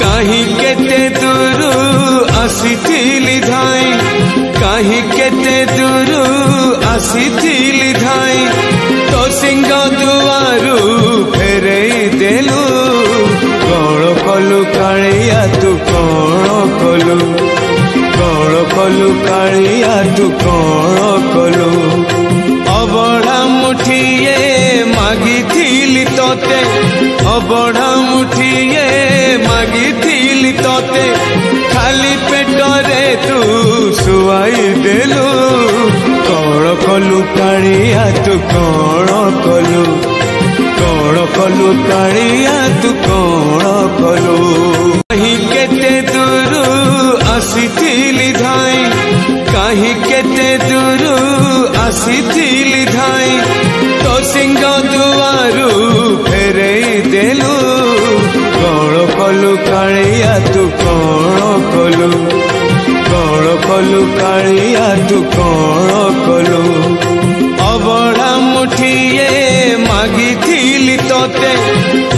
कहीं केते दूर आसीथिली धाई कहीं केते दूर आसीथिली धाई तो सिंह दुआरू फेरे देलु कौन कलु कालिया तू कौन कलु कौन कलु कालिया तू कौन कलु अबढ़ा मुठिए मागिथिली तोते अबढ़ा मुठिए मागिथिली तोते खाली पेटरे तू सुआई देलु कौन कलु कालिया तू कौन कलु कौन कलु कालिया तू कौन कलु कहीं केते दूर आसीथिली धाई कहीं केते दूर आसीथिली धाई तो सिंह दुआरू फेरे देलु कौन कलु कालिया तू कौन कलु कौन कलु कालिया तू कौन कलु अबढ़ा मुठिए मागिथिली तोते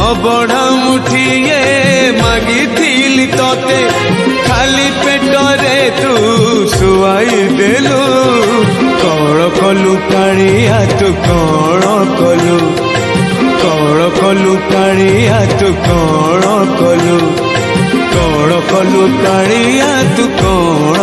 अबढ़ा मुठिए मागिथिली तोते खाली पेटरे तू सुआई देलु कौन कलु कालिया तू कौन कलु कौन कलु कालिया तू कौन कलु कौन कलु कालिया तू कौन